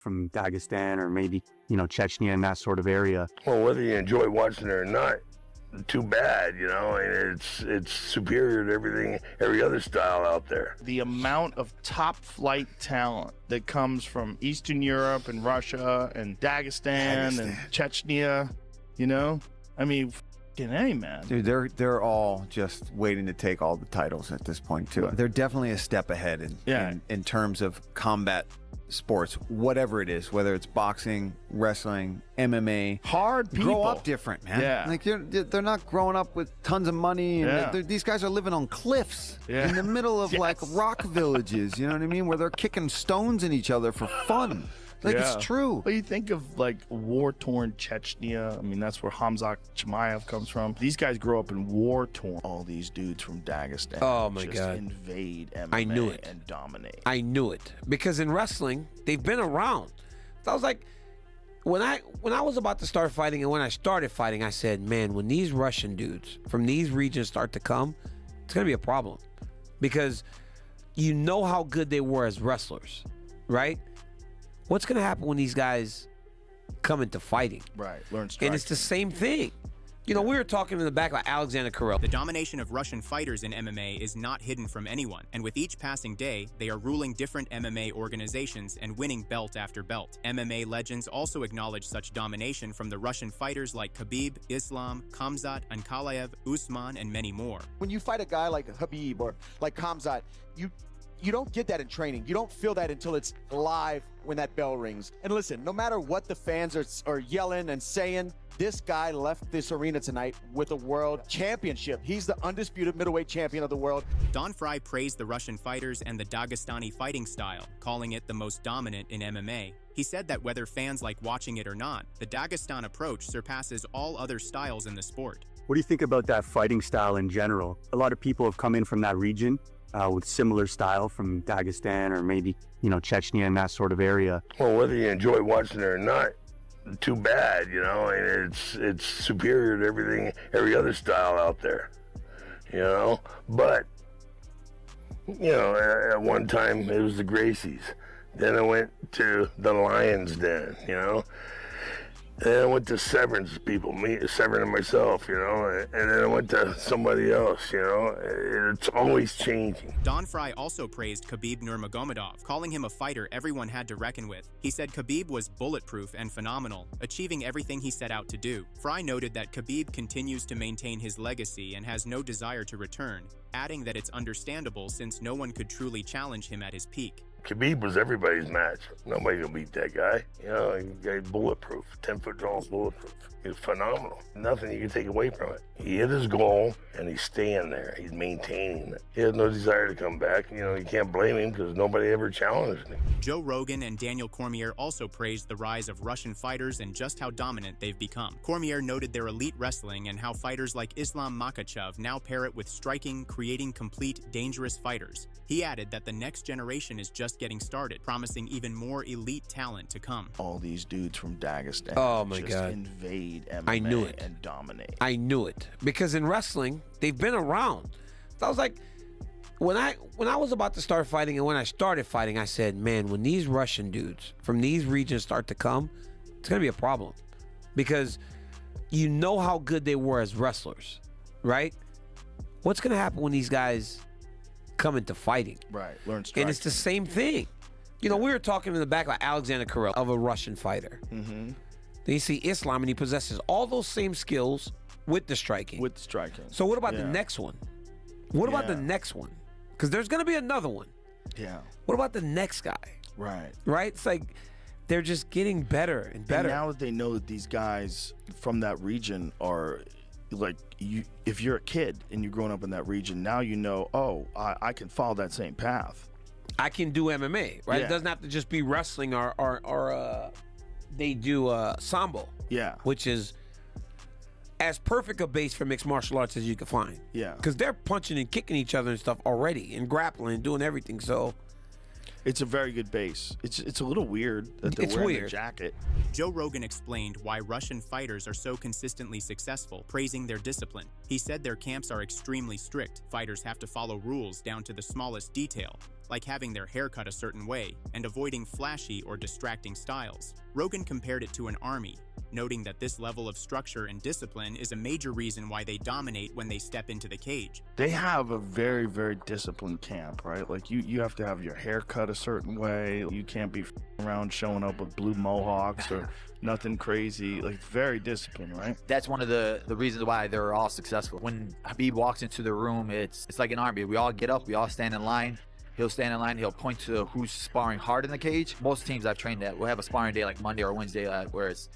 from Dagestan or maybe, Chechnya and that sort of area. Well, whether you enjoy watching it or not, too bad, and it's superior to every other style out there. The amount of top flight talent that comes from Eastern Europe and Russia and Dagestan and Chechnya, I mean, hey, man. Dude, they're all just waiting to take all the titles at this point too. They're definitely a step ahead in terms of combat sports, whatever it is, whether it's boxing, wrestling, MMA. Hard people. Grow up different, man. Yeah. Like they're not growing up with tons of money. And these guys are living on cliffs in the middle of like rock villages, you know what I mean? Where they're kicking stones in each other for fun. Like, it's true. But you think of like war-torn Chechnya. I mean, that's where Khamzat Chimaev comes from. These guys grow up in war-torn. All these dudes from Dagestan. Oh my God! Invade MMA I knew it. And dominate. I knew it because in wrestling they've been around. So I was like, when I was about to start fighting and when I started fighting, I said, man, when these Russian dudes from these regions start to come, it's gonna be a problem because you know how good they were as wrestlers, right? What's going to happen when these guys come into fighting? Right, learn striking. And it's the same thing. We were talking in the back about Alexander Karel. The domination of Russian fighters in MMA is not hidden from anyone, and with each passing day, they are ruling different MMA organizations and winning belt after belt. MMA legends also acknowledge such domination from the Russian fighters like Khabib, Islam, Khamzat, Ankalaev, Usman, and many more. When you fight a guy like Khabib or like Khamzat, you don't get that in training. You don't feel that until it's live when that bell rings. And listen, no matter what the fans are yelling and saying, this guy left this arena tonight with a world championship. He's the undisputed middleweight champion of the world. Don Frye praised the Russian fighters and the Dagestani fighting style, calling it the most dominant in MMA. He said that whether fans like watching it or not, the Dagestan approach surpasses all other styles in the sport. What do you think about that fighting style in general? A lot of people have come in from that region with similar style from Dagestan or maybe, Chechnya and that sort of area. Well, whether you enjoy watching it or not, too bad, and it's superior to every other style out there, But, at one time it was the Gracies. Then I went to the Lions Den, Then I went to Severn's people, Severn and myself, and then I went to somebody else, It's always changing. Don Frye also praised Khabib Nurmagomedov, calling him a fighter everyone had to reckon with. He said Khabib was bulletproof and phenomenal, achieving everything he set out to do. Frye noted that Khabib continues to maintain his legacy and has no desire to return, adding that it's understandable since no one could truly challenge him at his peak. Khabib was everybody's match. Nobody can beat that guy. He's bulletproof, 10-foot tall, bulletproof. He's phenomenal. Nothing you can take away from it. He hit his goal, and he's staying there. He's maintaining it. He has no desire to come back. You can't blame him because nobody ever challenged him. Joe Rogan and Daniel Cormier also praised the rise of Russian fighters and just how dominant they've become. Cormier noted their elite wrestling and how fighters like Islam Makhachev now pair it with striking, creating complete, dangerous fighters. He added that the next generation is just getting started, promising even more elite talent to come. All these dudes from Dagestan. Oh my just God! Invade MMA I knew it. And dominate. I knew it because in wrestling they've been around. So I was like, when I was about to start fighting and when I started fighting, I said, man, when these Russian dudes from these regions start to come, it's gonna be a problem because you know how good they were as wrestlers, right? What's gonna happen when these guys come into fighting? Right, learn striking. And it's the same thing. We were talking in the back about Alexander Karel of a Russian fighter. Mm-hmm. Then you see Islam and he possesses all those same skills with the striking. With the striking. So what about the next one? What about the next one? Because there's going to be another one. Yeah. What about the next guy? Right. Right? It's like they're just getting better and better. And now that they know that these guys from that region are like, if you're a kid and you're growing up in that region, now you know, oh, I can follow that same path. I can do MMA, right? Yeah. It doesn't have to just be wrestling or they do sambo. Yeah. Which is as perfect a base for mixed martial arts as you can find. Yeah. Because they're punching and kicking each other and stuff already and grappling and doing everything. So it's a very good base. It's a little weird that they're wearing a jacket. Joe Rogan explained why Russian fighters are so consistently successful, praising their discipline. He said their camps are extremely strict. Fighters have to follow rules down to the smallest detail. like having their hair cut a certain way and avoiding flashy or distracting styles. Rogan compared it to an army, noting that this level of structure and discipline is a major reason why they dominate when they step into the cage. They have a very, very disciplined camp, right? Like you have to have your hair cut a certain way. You can't be around showing up with blue mohawks or nothing crazy. Like, very disciplined, right? That's one of the reasons why they're all successful. When Khabib walks into the room, it's like an army. We all get up, we all stand in line. He'll stand in line, he'll point to who's sparring hard in the cage. Most teams I've trained at will have a sparring day like Monday or Wednesday, where it's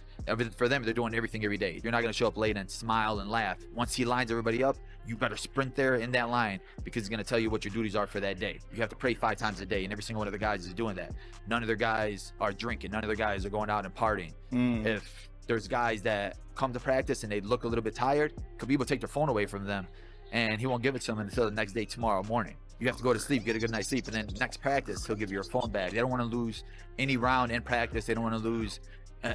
for them, they're doing everything every day. You're not going to show up late and smile and laugh. Once he lines everybody up, you better sprint there in that line, because he's going to tell you what your duties are for that day. You have to pray 5 times a day, and every single one of the guys is doing that. None of their guys are drinking. None of their guys are going out and partying. If there's guys that come to practice and they look a little bit tired, Khabib will take their phone away from them, and he won't give it to them until the next day, tomorrow morning. You have to go to sleep, get a good night's sleep, and then next practice, he'll give you your phone back. They don't want to lose any round in practice. They don't want to lose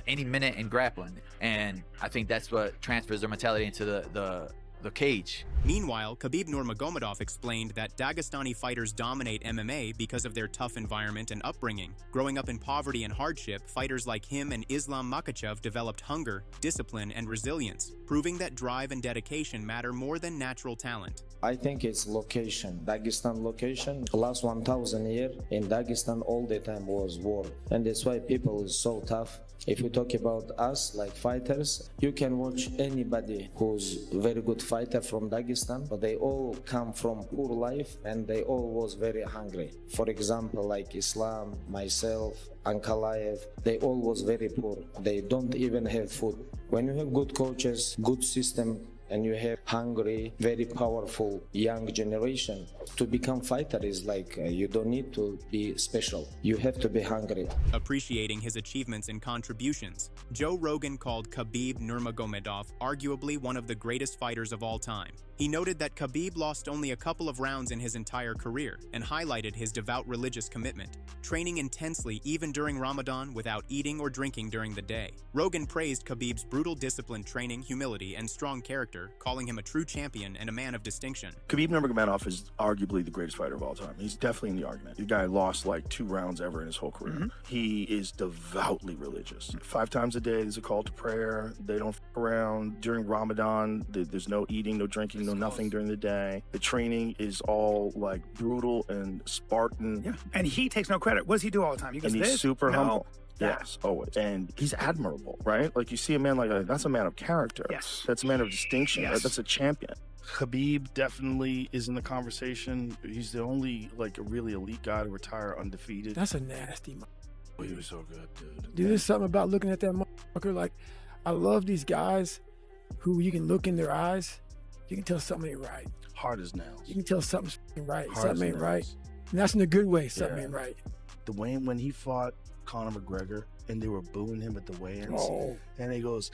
any minute in grappling. And I think that's what transfers their mentality into the cage. Meanwhile, Khabib Nurmagomedov explained that Dagestani fighters dominate MMA because of their tough environment and upbringing. Growing up in poverty and hardship, fighters like him and Islam Makhachev developed hunger, discipline, and resilience, proving that drive and dedication matter more than natural talent. I think it's location. Dagestan location. The last 1,000 years in Dagestan, all the time was war. And that's why people is so tough. If you talk about us, like fighters, you can watch anybody who's very good fighter from Dagestan, but they all come from poor life and they all was very hungry. For example, like Islam, myself, Ankalaev, they all was very poor. They don't even have food. When you have good coaches, good system, and you have hungry, very powerful young generation, to become fighter is like you don't need to be special. You have to be hungry. Appreciating his achievements and contributions, Joe Rogan called Khabib Nurmagomedov arguably one of the greatest fighters of all time. He noted that Khabib lost only a couple of rounds in his entire career and highlighted his devout religious commitment, training intensely even during Ramadan without eating or drinking during the day. Rogan praised Khabib's brutal discipline, training, humility, and strong character, calling him a true champion and a man of distinction. Khabib Nurmagomedov is arguably the greatest fighter of all time. He's definitely in the argument. The guy lost like 2 rounds ever in his whole career. He is devoutly religious. 5 times a day, there's a call to prayer. They don't f around. During Ramadan, there's no eating, no drinking, no nothing during the day. The training is all like brutal and Spartan. Yeah. And he takes no credit. What does he do all the time? He goes, and he's super humble. Yeah. Yes, always. And he's admirable, right? Like, you see a man like that, that's a man of character. Yes. That's a man of distinction. Yes. That's a champion. Khabib definitely is in the conversation. He's the only, like, a really elite guy to retire undefeated. That's a nasty Oh, he was so good, dude. Dude, there's something about looking at that motherfucker. Like, I love these guys who you can look in their eyes, you can tell something ain't right. Hard as nails. You can tell something's right. Hard something ain't nails. right. And that's in a good way. Something ain't right. The way when he fought Conor McGregor and they were booing him at the weigh-ins, and he goes,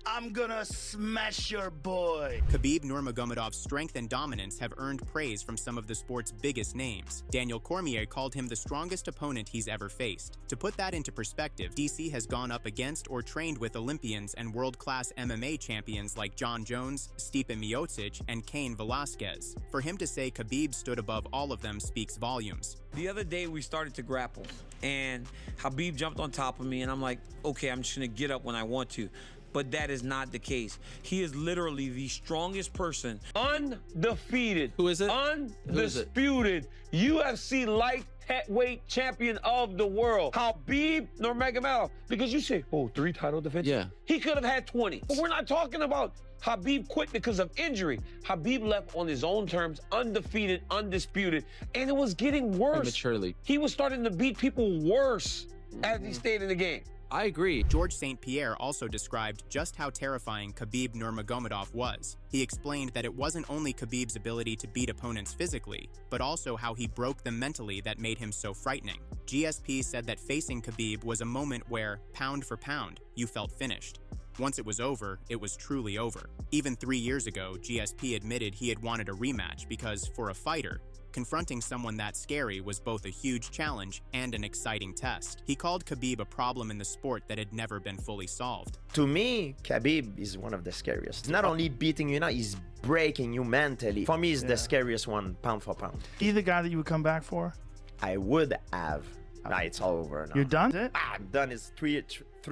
"I'm gonna smash your boy." Khabib Nurmagomedov's strength and dominance have earned praise from some of the sport's biggest names. Daniel Cormier called him the strongest opponent he's ever faced. To put that into perspective, DC has gone up against or trained with Olympians and world-class MMA champions like John Jones, Stipe Miocic, and Cain Velasquez. For him to say Khabib stood above all of them speaks volumes. The other day we started to grapple, and Khabib jumped on top of me, and I'm like, okay, I'm just gonna get up when I want to. But that is not the case. He is literally the strongest person, undefeated. Who is it? Undisputed UFC lightweight champion of the world, Khabib Nurmagomedov. Because you say, oh, 3 title defenses? Yeah. He could have had 20. But we're not talking about Khabib quit because of injury. Khabib left on his own terms, undefeated, undisputed, and it was getting worse. Prematurely. He was starting to beat people worse as he stayed in the game. I agree. George St. Pierre also described just how terrifying Khabib Nurmagomedov was. He explained that it wasn't only Khabib's ability to beat opponents physically, but also how he broke them mentally that made him so frightening. GSP said that facing Khabib was a moment where, pound for pound, you felt finished. Once it was over, it was truly over. Even 3 years ago, GSP admitted he had wanted a rematch because, for a fighter, confronting someone that scary was both a huge challenge and an exciting test. He called Khabib a problem in the sport that had never been fully solved. To me, Khabib is one of the scariest. Not only beating you now, he's breaking you mentally. For me, he's the scariest one, pound for pound. He the guy that you would come back for? I would have. Nah, it's all over now. You're done? I'm done. It's 3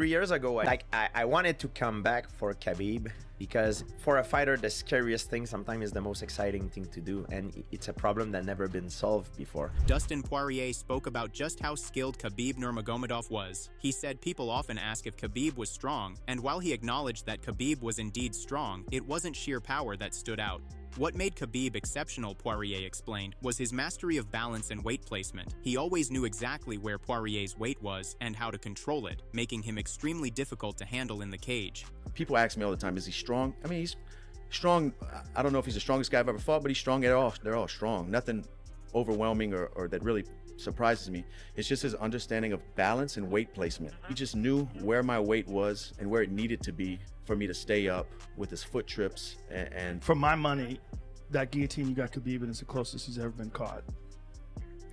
years ago. Like, I wanted to come back for Khabib because for a fighter, the scariest thing sometimes is the most exciting thing to do. And it's a problem that never been solved before. Dustin Poirier spoke about just how skilled Khabib Nurmagomedov was. He said people often ask if Khabib was strong, and while he acknowledged that Khabib was indeed strong, it wasn't sheer power that stood out. What made Khabib exceptional, Poirier explained, was his mastery of balance and weight placement. He always knew exactly where Poirier's weight was and how to control it, making him extremely difficult to handle in the cage. People ask me all the time, is he strong? I mean, he's strong. I don't know if he's the strongest guy I've ever fought, but he's strong. They're all strong. Nothing overwhelming or that really surprises me. It's just his understanding of balance and weight placement. He just knew where my weight was and where it needed to be for me to stay up with his foot trips. And for my money, that guillotine you got Khabib, and it's the closest he's ever been caught.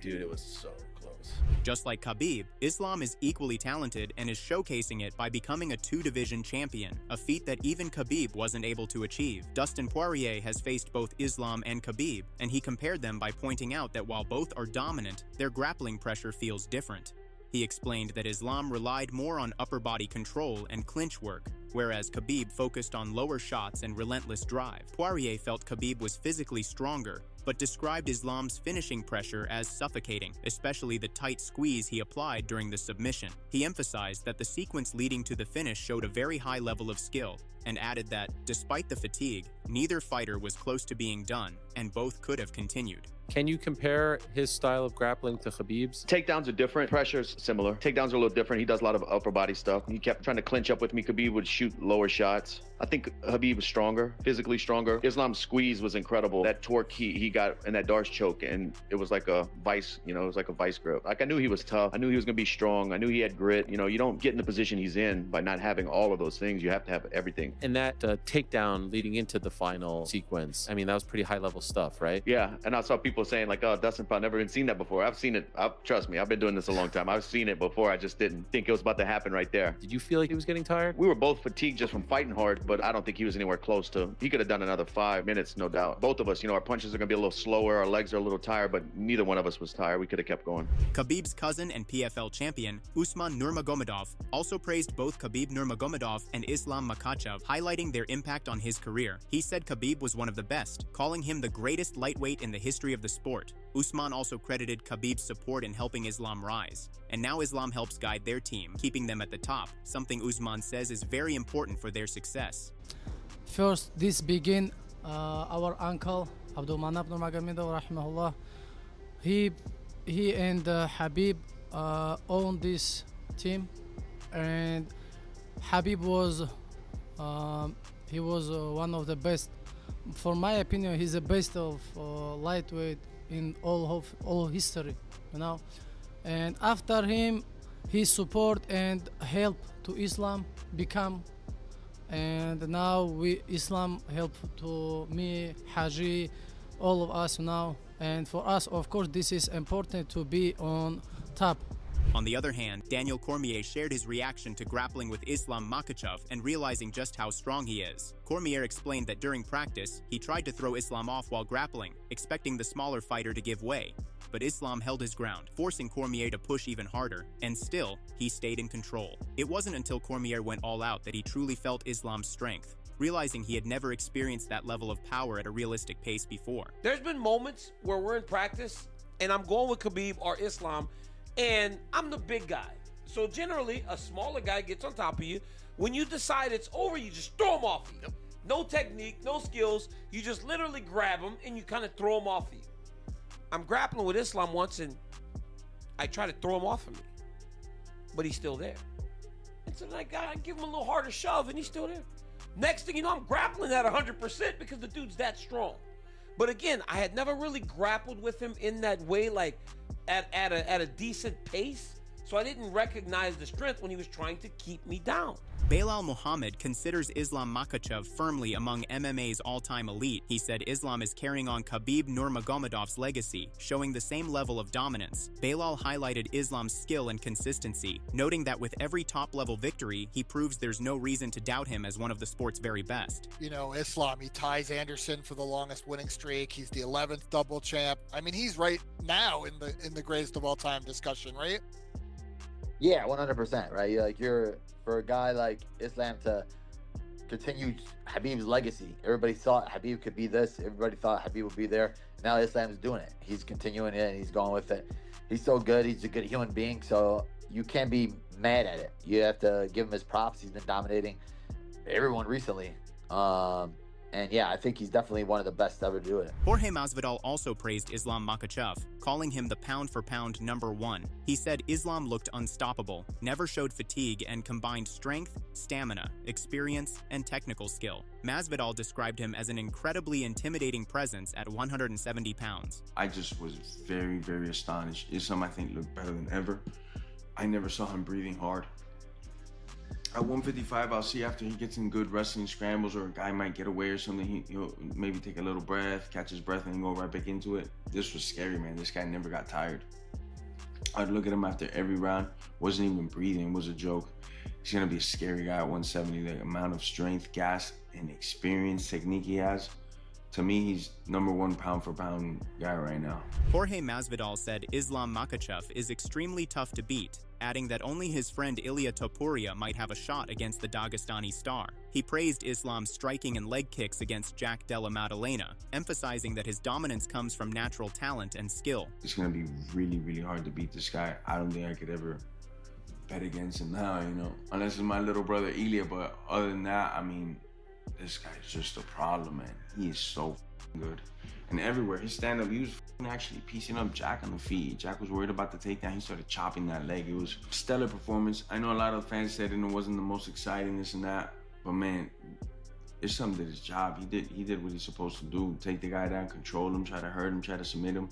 Dude, it was so close. Just like Khabib, Islam is equally talented and is showcasing it by becoming a two-division champion, a feat that even Khabib wasn't able to achieve. Dustin Poirier has faced both Islam and Khabib, and he compared them by pointing out that while both are dominant, their grappling pressure feels different. He explained that Islam relied more on upper body control and clinch work, whereas Khabib focused on lower shots and relentless drive. Poirier felt Khabib was physically stronger, but described Islam's finishing pressure as suffocating, especially the tight squeeze he applied during the submission. He emphasized that the sequence leading to the finish showed a very high level of skill, and added that, despite the fatigue, neither fighter was close to being done, and both could have continued. Can you compare his style of grappling to Khabib's? Takedowns are different. Pressure's similar. Takedowns are a little different. He does a lot of upper body stuff. He kept trying to clinch up with me. Khabib would shoot lower shots. I think Khabib was stronger, physically stronger. Islam's squeeze was incredible. That torque he got in that Darce choke, and it was like a vice, it was like a vice grip. Like, I knew he was tough. I knew he was gonna be strong. I knew he had grit. You don't get in the position he's in by not having all of those things. You have to have everything. And that takedown leading into the final sequence, I mean, that was pretty high level stuff, right? Yeah, and I saw people saying like, oh, Dustin, I've never even seen that before. I've seen it. Trust me, I've been doing this a long time. I've seen it before. I just didn't think it was about to happen right there. Did you feel like he was getting tired? We were both fatigued just from fighting hard, but I don't think he was anywhere close to. He could have done another 5 minutes, no doubt. Both of us, our punches are gonna be a little slower, our legs are a little tired, but neither one of us was tired. We could have kept going. Khabib's cousin and PFL champion, Usman Nurmagomedov, also praised both Khabib Nurmagomedov and Islam Makhachev, highlighting their impact on his career. He said Khabib was one of the best, calling him the greatest lightweight in the history of the sport. Usman also credited Khabib's support in helping Islam rise, and now Islam helps guide their team, keeping them at the top, something Usman says is very important for their success. First, this begin our uncle Abdulmanap Nurmagomedov, rahimahullah. He and Khabib own this team, and Khabib was one of the best. For my opinion, he's the best of lightweight in all history, And after him, his support and help to Islam become, and now Islam help to me, Haji, all of us now. And for us, of course, this is important to be on top. On the other hand, Daniel Cormier shared his reaction to grappling with Islam Makhachev and realizing just how strong he is. Cormier explained that during practice, he tried to throw Islam off while grappling, expecting the smaller fighter to give way. But Islam held his ground, forcing Cormier to push even harder, and still, he stayed in control. It wasn't until Cormier went all out that he truly felt Islam's strength, realizing he had never experienced that level of power at a realistic pace before. There's been moments where we're in practice, and I'm going with Khabib or Islam, and I'm the big guy. So generally, a smaller guy gets on top of you. When you decide it's over, you just throw him off you. No technique, no skills. You just literally grab him and you kind of throw him off you. I'm grappling with Islam once, and I try to throw him off of me, but he's still there. And so I give him a little harder shove, and he's still there. Next thing you know, I'm grappling at 100% because the dude's that strong. But again, I had never really grappled with him in that way, like at a decent pace. So I didn't recognize the strength when he was trying to keep me down. Belal Muhammad considers Islam Makhachev firmly among MMA's all-time elite. He said Islam is carrying on Khabib Nurmagomedov's legacy, showing the same level of dominance. Belal highlighted Islam's skill and consistency, noting that with every top-level victory, he proves there's no reason to doubt him as one of the sport's very best. You know, Islam, he ties Anderson for the longest winning streak. He's the 11th double champ. I mean, he's right now in the greatest of all time discussion, right? Yeah, 100%, right? Like, you're for a guy like Islam to continue Khabib's legacy. Everybody thought Khabib could be this. Everybody thought Khabib would be there. Now Islam's doing it. He's continuing it and he's going with it. He's so good. He's a good human being. So you can't be mad at it. You have to give him his props. He's been dominating everyone recently. And yeah, I think he's definitely one of the best to ever do it. Jorge Masvidal also praised Islam Makhachev, calling him the pound-for-pound #1. He said Islam looked unstoppable, never showed fatigue, and combined strength, stamina, experience, and technical skill. Masvidal described him as an incredibly intimidating presence at 170 pounds. I just was very, very astonished. Islam, I think, looked better than ever. I never saw him breathing hard. At 155, I'll see after he gets in good wrestling scrambles or a guy might get away or something, he'll maybe take a little breath, catch his breath, and go right back into it. This was scary, man. This guy never got tired. I'd look at him after every round, wasn't even breathing, it was a joke. He's gonna be a scary guy at 170. The amount of strength, gas, and experience, technique he has. To me, he's #1 pound-for-pound guy right now. Jorge Masvidal said Islam Makhachev is extremely tough to beat, adding that only his friend Ilia Topuria might have a shot against the Dagestani star. He praised Islam's striking and leg kicks against Jack Della Maddalena, emphasizing that his dominance comes from natural talent and skill. It's gonna be really, really hard to beat this guy. I don't think I could ever bet against him now, you know, unless it's my little brother Ilia, but other than that, I mean, this guy's just a problem, man. He is so good. And everywhere, his stand-up, he was actually piecing up Jack on the feet. Jack was worried about the takedown. He started chopping that leg. It was a stellar performance. I know a lot of fans said it wasn't the most exciting, this and that, but man, Islam did his job. He did what he's supposed to do. Take the guy down, control him, try to hurt him, try to submit him.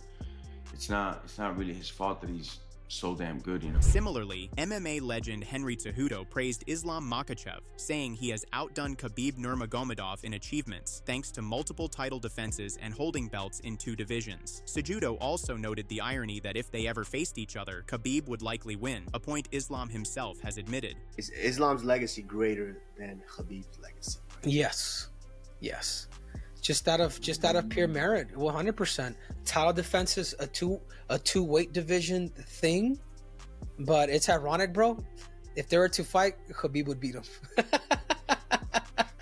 It's not really his fault that he's so damn good, you know. Similarly, MMA legend Henry Cejudo praised Islam Makhachev, saying he has outdone Khabib Nurmagomedov in achievements thanks to multiple title defenses and holding belts in 2 divisions. Cejudo also noted the irony that if they ever faced each other, Khabib would likely win, a point Islam himself has admitted. Is Islam's legacy greater than Khabib's legacy? Yes. Just out of pure merit, 100%. Title defense is a two weight division thing, but it's ironic, bro. If they were to fight, Khabib would beat him.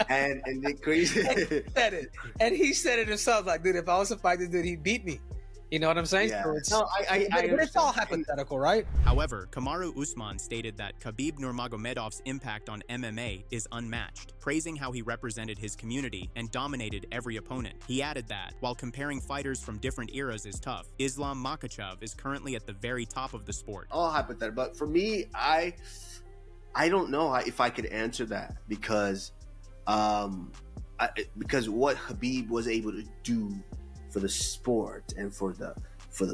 and the crazy he said it himself, like, dude, if I was to fight this dude, he'd beat me. You know what I'm saying? Yeah. So it's, no, but it's all hypothetical, right? However, Kamaru Usman stated that Khabib Nurmagomedov's impact on MMA is unmatched, praising how he represented his community and dominated every opponent. He added that, while comparing fighters from different eras is tough, Islam Makhachev is currently at the very top of the sport. All hypothetical, but for me, I don't know if I could answer that because what Khabib was able to do for the sport and for the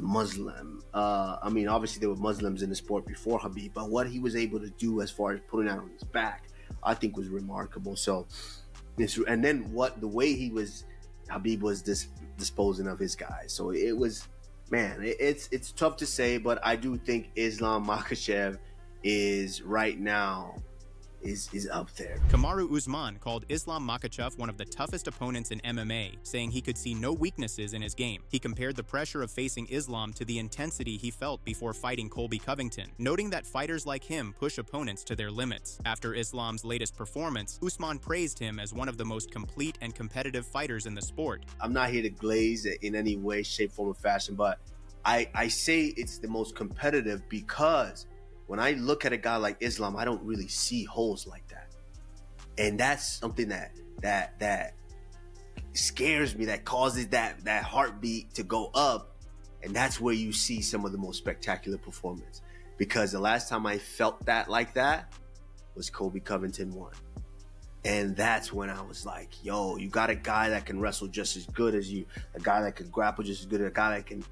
Muslim. I mean, obviously there were Muslims in the sport before Khabib, but what he was able to do as far as putting that on his back, I think was remarkable. So, and then the way Khabib was disposing of his guys. So it was, man, it's tough to say, but I do think Islam Makhachev is right now is up there. Kamaru Usman called Islam Makhachev one of the toughest opponents in MMA, saying he could see no weaknesses in his game. He compared the pressure of facing Islam to the intensity he felt before fighting Colby Covington, noting that fighters like him push opponents to their limits. After Islam's latest performance, Usman praised him as one of the most complete and competitive fighters in the sport. I'm not here to glaze in any way, shape, form, or fashion, but I say it's the most competitive because when I look at a guy like Islam, I don't really see holes like that. And that's something that scares me, that causes that heartbeat to go up. And that's where you see some of the most spectacular performance. Because the last time I felt that like that was Colby Covington won. And that's when I was like, yo, you got a guy that can wrestle just as good as you, a guy that can grapple just as good, a guy that can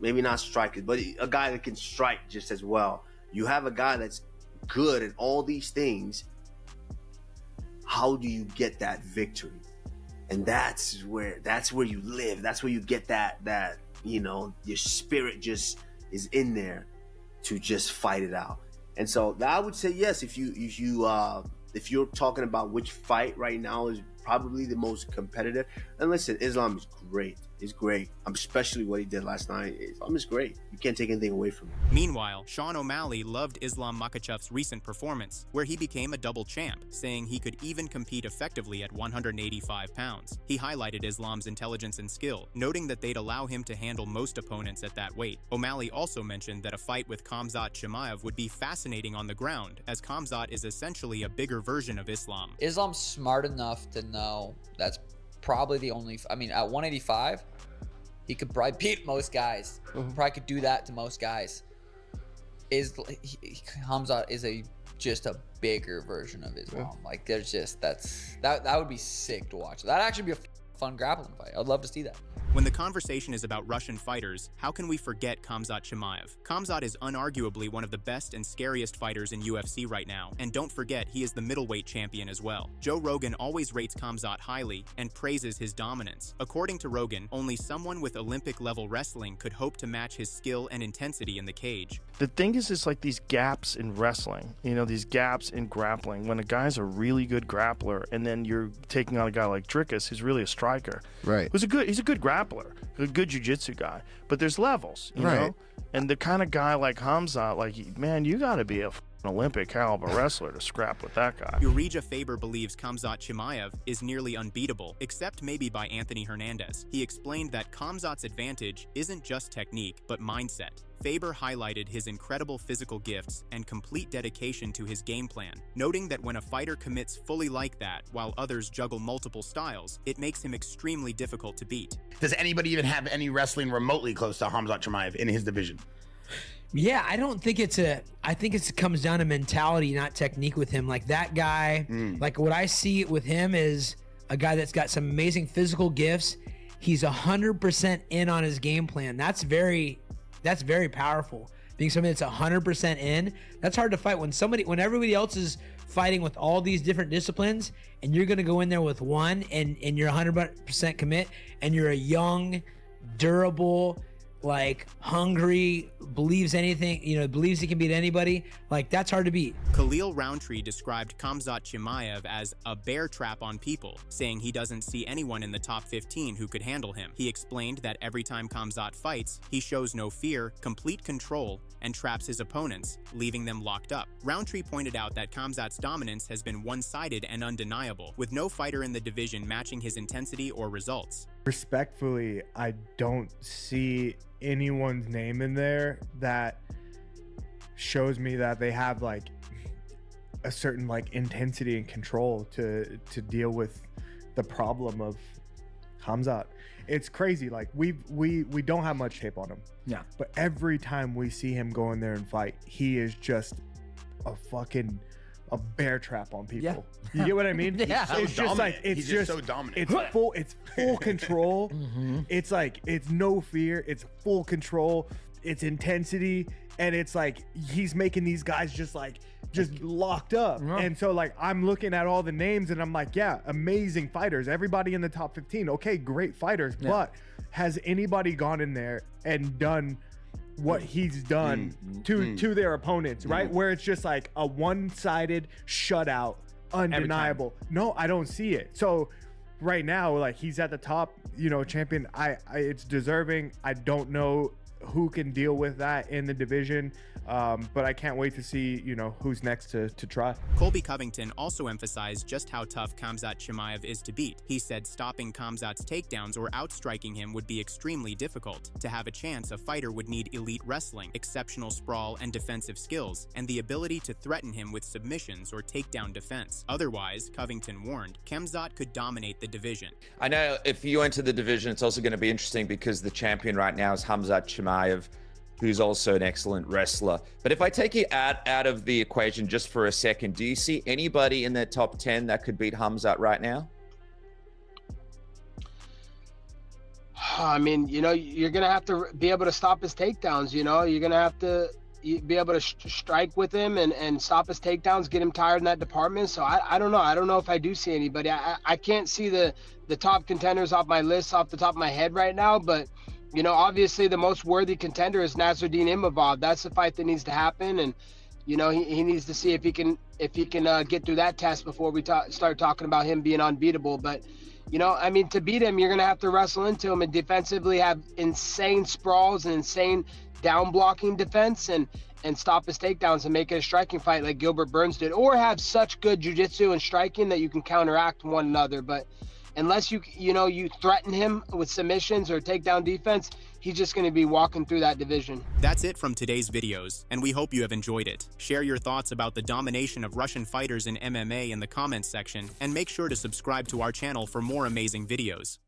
maybe not strike it, but a guy that can strike just as well. You have a guy that's good at all these things. How do you get that victory? And that's where you live. That's where you get that your spirit just is in there to just fight it out. And so I would say yes, if you're talking about which fight right now is probably the most competitive. And listen, Islam is great. He's great. Especially what he did last night. Islam is great. You can't take anything away from him. Meanwhile, Sean O'Malley loved Islam Makhachev's recent performance, where he became a double champ, saying he could even compete effectively at 185 pounds. He highlighted Islam's intelligence and skill, noting that they'd allow him to handle most opponents at that weight. O'Malley also mentioned that a fight with Khamzat Chimaev would be fascinating on the ground, as Khamzat is essentially a bigger version of Islam. Islam's smart enough to know that's probably the only, I mean, at 185, he could probably beat most guys. Probably could do that to most guys. Khamzat is just a bigger version of Islam. Like there's just, that would be sick to watch. That'd actually be a fun grappling fight. I'd love to see that. When the conversation is about Russian fighters, how can we forget Khamzat Chimaev? Khamzat is unarguably one of the best and scariest fighters in UFC right now, and don't forget he is the middleweight champion as well. Joe Rogan always rates Khamzat highly and praises his dominance. According to Rogan, only someone with Olympic-level wrestling could hope to match his skill and intensity in the cage. The thing is like these gaps in wrestling, these gaps in grappling. When a guy's a really good grappler, and then you're taking on a guy like Dricus, who's really a striker. Right. He's a good grappler, a good jiu-jitsu guy. But there's levels, you know? And the kind of guy like Khamzat, like, man, you got to be an Olympic caliber wrestler to scrap with that guy. Urija Faber believes Khamzat Chimaev is nearly unbeatable, except maybe by Anthony Hernandez. He explained that Khamzat's advantage isn't just technique, but mindset. Faber highlighted his incredible physical gifts and complete dedication to his game plan, noting that when a fighter commits fully like that, while others juggle multiple styles, it makes him extremely difficult to beat. Does anybody even have any wrestling remotely close to Khamzat Chimaev in his division? Yeah, I don't think I think it comes down to mentality, not technique with him. Like that guy, like what I see with him is a guy that's got some amazing physical gifts. He's 100% in on his game plan. That's very powerful. Being somebody that's 100% in, that's hard to fight when everybody else is fighting with all these different disciplines, and you're gonna go in there with one and you're 100% commit, and you're a young, durable, like hungry, believes anything, believes he can beat anybody. Like that's hard to beat. Khalil Roundtree described Khamzat Chimaev as a bear trap on people, saying he doesn't see anyone in the top 15 who could handle him. He explained that every time Khamzat fights, he shows no fear, complete control, and traps his opponents, leaving them locked up. Roundtree pointed out that Khamzat's dominance has been one-sided and undeniable, with no fighter in the division matching his intensity or results. Respectfully, I don't see anyone's name in there that shows me that they have like a certain like intensity and control to deal with the problem of Khamzat. It's crazy. Like we don't have much tape on him. Yeah. But every time we see him go in there and fight, he is just a bear trap on people. Yeah. You get what I mean? Yeah. It's just like He's just so dominant. It's full control. It's like it's no fear. It's full control. It's intensity, and it's like he's making these guys just locked up. And so like I'm looking at all the names, and I'm like, yeah, amazing fighters. Everybody in the top 15, okay, great fighters. Yeah. But has anybody gone in there and done what he's done to their opponents, right? Where it's just like a one-sided shutout, undeniable. No, I don't see it. So right now, like he's at the top, champion. It's deserving. I don't know who can deal with that in the division. But I can't wait to see, who's next to try. Colby Covington also emphasized just how tough Khamzat Chimaev is to beat. He said stopping Khamzat's takedowns or outstriking him would be extremely difficult. To have a chance, a fighter would need elite wrestling, exceptional sprawl and defensive skills, and the ability to threaten him with submissions or takedown defense. Otherwise, Covington warned, Khamzat could dominate the division. I know if you enter the division, it's also going to be interesting because the champion right now is Khamzat Chimaev, who's also an excellent wrestler. But if I take you out of the equation just for a second, do you see anybody in that top 10 that could beat Khamzat right now? I mean, you're going to have to be able to stop his takedowns, you're going to have to be able to strike with him and stop his takedowns, get him tired in that department. So I don't know. I don't know if I do see anybody. I can't see the top contenders off my list off the top of my head right now, but you know, obviously the most worthy contender is Nasruddin Imavov. That's the fight that needs to happen, and you know, he needs to see if he can get through that test before we start talking about him being unbeatable. But you know, I mean, to beat him, you're gonna have to wrestle into him and defensively have insane sprawls and insane down blocking defense and stop his takedowns and make it a striking fight like Gilbert Burns did, or have such good jiu-jitsu and striking that you can counteract one another. But unless you threaten him with submissions or takedown defense, he's just going to be walking through that division. That's it from today's videos, and we hope you have enjoyed it. Share your thoughts about the domination of Russian fighters in MMA in the comments section, and make sure to subscribe to our channel for more amazing videos.